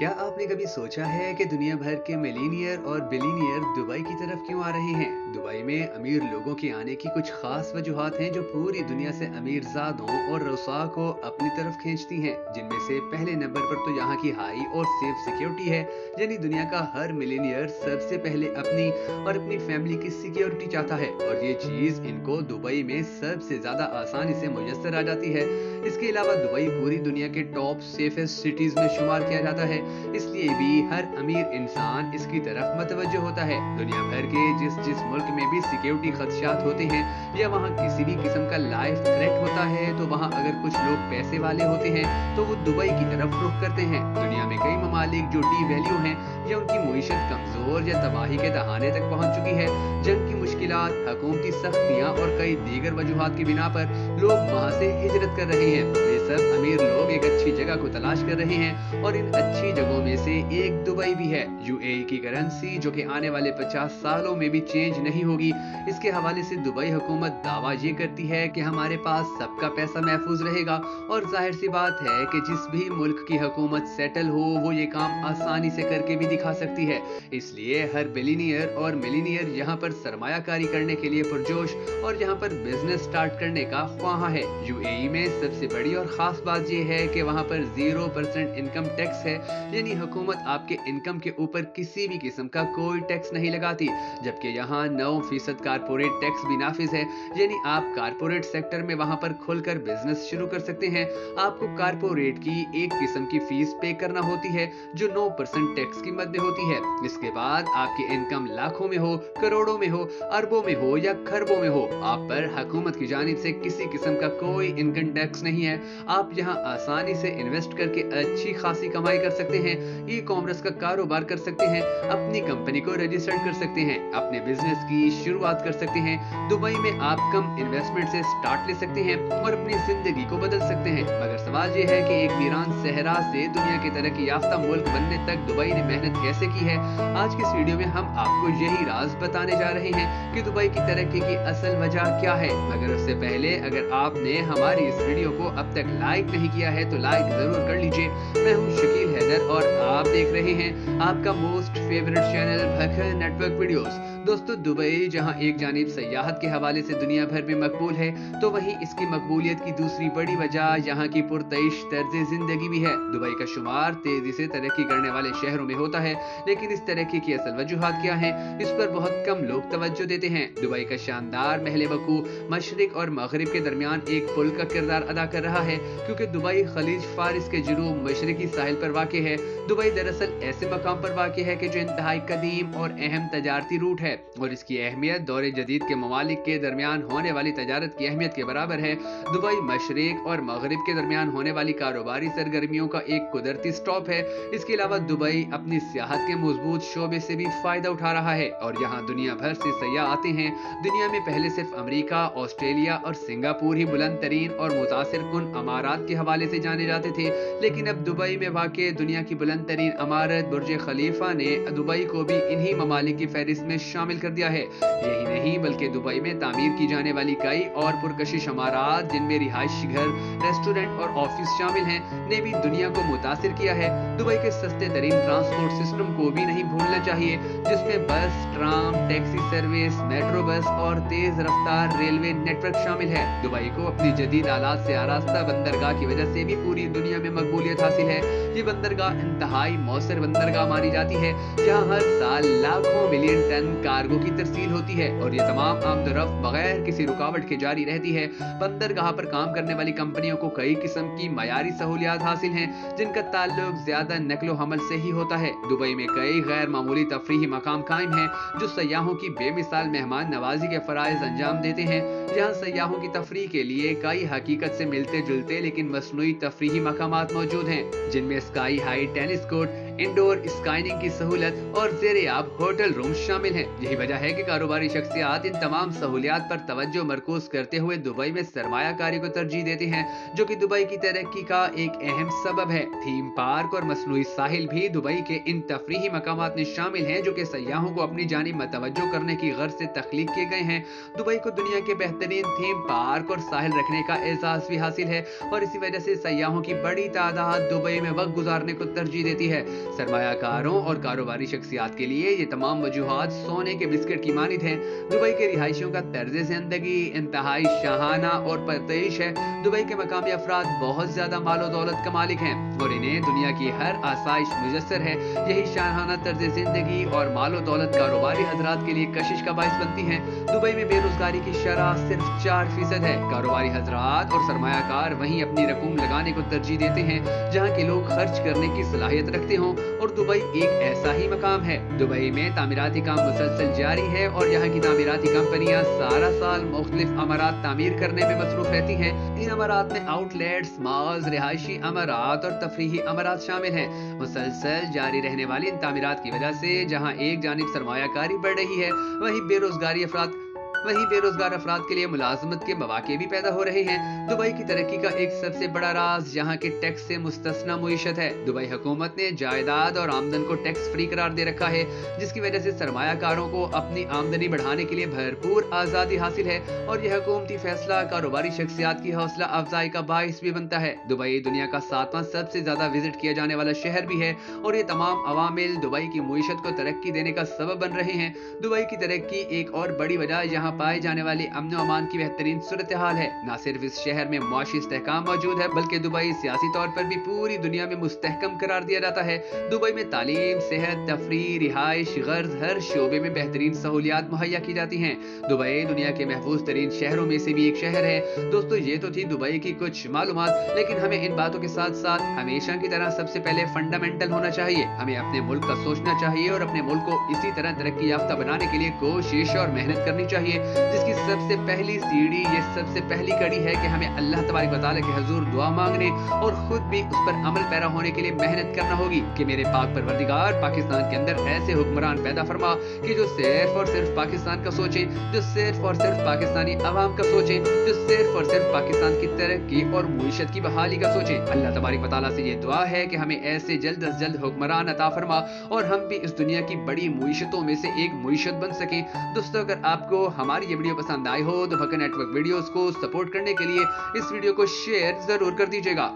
क्या आपने कभी सोचा है कि दुनिया भर के मिलीनियर और बिलीनियर दुबई की तरफ क्यों आ रहे हैं? दुबई में अमीर लोगों के आने की कुछ खास वजूहात हैं जो पूरी दुनिया से अमीरजादों और रउसा को अपनी तरफ खींचती हैं। जिनमें से पहले नंबर पर तो यहाँ की हाई और सेफ सिक्योरिटी है। यानी दुनिया का हर मिलीनियर सबसे पहले अपनी और अपनी फैमिली की सिक्योरिटी चाहता है, और ये चीज इनको दुबई में सबसे ज्यादा आसानी से मुयस्सर आ जाती है। इसके अलावा दुबई पूरी दुनिया के टॉप सेफेस्ट सिटीज में शुमार किया जाता है, इसलिए भी हर अमीर इंसान इसकी तरफ मतवज्जो होता है। दुनिया भर के जिस जिस मुल्क में भी सिक्योरिटी खदशात होते हैं या वहाँ किसी भी किस्म का लाइफ थ्रेट होता है, तो वहाँ अगर कुछ लोग पैसे वाले होते हैं तो वो दुबई की तरफ रुख करते हैं। दुनिया में कई ममालिक जो डी वैल्यू हैं या उनकी मईशत कमजोर या तबाही के दहाने तक पहुंच चुकी है, जंग की मुश्किलात, हुकूमती सख्तियां और कई दीगर वजूहात की बिना पर लोग वहां से हिजरत कर रहे हैं। ये सब अमीर लोग एक अच्छी जगह को तलाश कर रहे हैं, और इन अच्छी जगहों में से एक दुबई भी है। यूएई की करेंसी जो कि आने वाले 50 सालों में भी चेंज नहीं होगी, इसके हवाले से दुबई हुकूमत दावा ये करती है कि हमारे पास सबका पैसा महफूज रहेगा। और जाहिर सी बात है कि जिस भी मुल्क की हुकूमत सेटल हो वो ये काम आसानी से करके भी दिखा सकती है। इसलिए हर बिलीनियर और मिलीनियर यहाँ पर सरमायाकारी करने के लिए पुरजोश और यहाँ पर बिजनेस स्टार्ट करने का ख्वाहा है। यूएई में सबसे बड़ी और खास बात यह है कि वहाँ पर 0% इनकम टैक्स है, यानी हुकूमत आपके इनकम के ऊपर किसी भी किस्म का कोई टैक्स नहीं लगाती। जबकि यहाँ 9% कारपोरेट टैक्स भी नाफिज है, यानी आप कारपोरेट सेक्टर में वहाँ पर खुलकर बिजनेस शुरू कर सकते हैं। आपको कारपोरेट की एक किस्म की फीस पे करना होती है जो 9% टैक्स की मद में होती है। इसके बाद आपकी इनकम लाखों में हो, करोड़ों में हो, अरबों में हो या खरबों में हो, आप पर हुकूमत की जानिब से किसी किस्म का कोई इनकम टैक्स नहीं है। आप यहाँ आसानी से इन्वेस्ट करके अच्छी खासी कमाई कर सकते हैं, ई कॉमर्स का कारोबार कर सकते हैं, अपनी कंपनी को रजिस्टर कर सकते हैं, अपने बिजनेस की शुरुआत कर सकते हैं। दुबई में आप कम इन्वेस्टमेंट से स्टार्ट ले सकते हैं और अपनी जिंदगी को बदल सकते हैं। मगर सवाल यह है कि एक वीरान सहरा से दुनिया के तरक्की याफ्ता मुल्क बनने तक दुबई ने मेहनत कैसे की है। आज की इस वीडियो में हम आपको यही राज बताने जा रहे हैं कि दुबई की तरक्की की असल वजह क्या है। मगर उससे पहले अगर आपने हमारी इस वीडियो को अब तक लाइक नहीं किया है तो लाइक जरूर कर लीजिए। मैं हूं शकील हैदर और आप देख रहे हैं आपका most favourite channel Bhakkar network videos. दोस्तों, दुबई जहां एक जानिब सयाहत के हवाले से दुनिया भर में मकबूल है, तो वहीं इसकी मकबूलियत की दूसरी बड़ी वजह यहाँ की पुरतइश तर्ज जिंदगी भी है। दुबई का शुमार तेजी से तरक्की करने वाले शहरों में होता है, लेकिन इस तरक्की की असल वजूहात क्या है, इस पर बहुत कम लोग तवज्जो देते हैं। दुबई का शानदार महल वकू मशरिक और मगरिब के दरमियान एक पुल का किरदार अदा कर रहा है, क्योंकि दुबई खलीज फारिस के जुनूब मशरकी साहिल पर वाक़ है। दुबई दरअसल ऐसे मकाम पर वाक़ है कि जो इंतहाई कदीम और अहम तजारती रूट है, और इसकी अहमियत दौरे जदीद के ममालिक के दरमियान होने वाली तजारत की अहमियत के बराबर है। दुबई मशरिक और मगरिब के दरमियान होने वाली कारोबारी सरगर्मियों का एक कुदरती स्टॉप है। इसके अलावा दुबई अपनी सियाहत के मजबूत शोबे से भी फायदा उठा रहा है, और यहाँ दुनिया भर से सयाह आते हैं। दुनिया में पहले सिर्फ अमेरिका, ऑस्ट्रेलिया और सिंगापुर ही बुलंद तरीन और मुतासिर कुन अमारात के हवाले से जाने जाते थे, लेकिन अब दुबई में वाक़ दुनिया की बुलंद तरीन अमारत बुर्ज खलीफा ने दुबई को भी इन्हीं ममालिक की फहरिस्त में शामिल कर दिया है। यही नहीं बल्कि दुबई में तामीर की जाने वाली कई और पुरकशिश अमारात, जिनमें रिहायशी घर, रेस्टोरेंट और ऑफिस शामिल हैं, ने भी दुनिया को मुतासिर किया है। दुबई के सस्ते तरीन ट्रांसपोर्ट सिस्टम को भी नहीं भूलना चाहिए, जिसमें बस, tram, taxi service, metro bus और तेज रफ्तार रेलवे नेटवर्क शामिल है। दुबई को अपनी जदीद आलात से आरास्ता बंदरगाह की वजह से भी पूरी दुनिया में मकबूलियत हासिल है। ये बंदरगाह इंतहाई मौसर बंदरगाह मानी जाती है, जहाँ हर साल लाखों मिलियन टन कार्गो की तरसील होती है, और ये तमाम आमदरफ्त बगैर किसी रुकावट के जारी रहती है। बंदरगाह पर काम करने वाली कंपनियों को कई किस्म की मयारी सहूलियात हासिल हैं, जिनका ताल्लुक ज्यादा नकलो हमल से ही होता है। दुबई में कई गैर मामूली तफरीही मकाम कायम हैं, जो सयाहों की बेमिसाल मेहमान नवाजी के फराइज अंजाम देते हैं। जहाँ सयाहों की तफरीह के लिए कई हकीकत से मिलते जुलते लेकिन मसनूई तफरीही मकामात मौजूद हैं, जिनमें sky high tennis court, indoor skiing की सहूलत और ज़ेर-ए-आब होटल रूम शामिल हैं। यही वजह है कि कारोबारी शख्सियात इन तमाम सहूलियात पर तवज्जो मरकूज करते हुए दुबई में सरमायाकारी को तरजीह देते हैं, जो कि दुबई की तरक्की का एक अहम सबब है। थीम पार्क और मसनूई साहिल भी दुबई के इन तफरीही मकामात में शामिल हैं, जो कि सयाहों को अपनी जानिब मतवज्जो करने की गर्ज से तख्लीक किए गए हैं। दुबई को दुनिया के बेहतरीन थीम पार्क और साहिल रखने का एजाज भी हासिल है, और इसी वजह से सयाहों की बड़ी तादाद दुबई में वक्त गुजारने को तरजीह देती है। सरमायाकारों और कारोबारी शख्सियात के लिए ये तमाम वजूहात सोने के बिस्किट की मानित हैं। दुबई के रिहायशियों का तर्ज जिंदगी इंतहाई शाहाना और परतईश है। दुबई के मकामी अफराद बहुत ज्यादा मालो दौलत का मालिक हैं और इन्हें दुनिया की हर आसाइश मुयस्सर है। यही शाहाना तर्ज जिंदगी और मालो दौलत कारोबारी हजरात के लिए कशिश का बाइस बनती है। दुबई में बेरोजगारी की शरह सिर्फ 4% है। कारोबारी हजरात और सरमायाकार वहीं अपनी रकूम लगाने को तरजीह देते हैं जहां के लोग खर्च करने की सलाहियत रखते हों, और दुबई एक ऐसा ही मकाम है। दुबई में तामीराती काम मुसलसल जारी है और यहाँ की तामीराती कंपनियां सारा साल मुख्तलिफ अमारात तामीर करने में मसरूफ रहती हैं। इन अमारात में आउटलेट्स, मॉल्स, रिहायशी अमारात और तफरीही अमारात शामिल हैं। मुसलसल जारी रहने वाली इन तामीरात की वजह से जहाँ एक जानिब सरमायाकारी बढ़ रही है, वहीं बेरोजगार अफराद के लिए मुलाजमत के मौके भी पैदा हो रहे हैं। दुबई की तरक्की का एक सबसे बड़ा राज यहाँ के टैक्स से मुस्तस्ना मुईशत है। दुबई हुकूमत ने जायदाद और आमदन को टैक्स फ्री करार दे रखा है, जिसकी वजह से सरमायाकारों को अपनी आमदनी बढ़ाने के लिए भरपूर आज़ादी हासिल है और यह हुकूमती फैसला कारोबारी शख्सियात की हौसला अफजाई का बाइस भी बनता है। दुबई दुनिया का 7वां सबसे ज्यादा विजिट किया जाने वाला शहर भी है और ये तमाम अवामिल दुबई की मुईशत को तरक्की देने का सबब बन रहे हैं। दुबई की तरक्की एक और बड़ी वजह यहाँ पाए जाने वाली अमन और अमान की बेहतरीन सूरत हाल है। न सिर्फ इस शहर में मुआशी इस्तेहकाम मौजूद है, बल्कि दुबई सियासी तौर पर भी पूरी दुनिया में मुस्तहकम करार दिया जाता है। दुबई में तालीम, सेहत, तफरीह, रिहाइश, गर्ज हर शोबे में बेहतरीन सहूलियात मुहैया की जाती हैं। दुबई दुनिया के महफूज तरीन शहरों में से भी एक शहर है। दोस्तों, ये तो थी दुबई की कुछ मालूमात, लेकिन हमें इन बातों के साथ साथ हमेशा की तरह सबसे पहले फंडामेंटल होना चाहिए। हमें अपने मुल्क का सोचना चाहिए और अपने मुल्क को इसी तरह तरक्की याफ्ता बनाने के लिए कोशिश और मेहनत करनी चाहिए, जिसकी सबसे पहली सीढ़ी, ये सबसे पहली कड़ी है कि हमें अल्लाह तबारक व तआला के हुजूर दुआ मांगने और खुद भी उस पर अमल पैरा होने के लिए मेहनत करना होगी कि मेरे पाक परवरदिगार पाकिस्तान के अंदर ऐसे हुक्मरान पैदा फरमा कि जो सिर्फ और सिर्फ पाकिस्तान का सोचें, जो सिर्फ और सिर्फ पाकिस्तानी अवाम का सोचें, जो सिर्फ और सिर्फ पाकिस्तान की तरक्की और मुईशत की बहाली का सोचें। अल्लाह तबारक व तआला से ये दुआ है कि हमें ऐसे जल्द अज जल्द हुक्मरान अता फरमा और हम भी इस दुनिया की बड़ी मुईशतों में से एक मुईशत बन सकें। दोस्तों, अगर आपको हमारी ये वीडियो पसंद आई हो तो भक्का नेटवर्क वीडियोस को सपोर्ट करने के लिए इस वीडियो को शेयर जरूर कर दीजिएगा।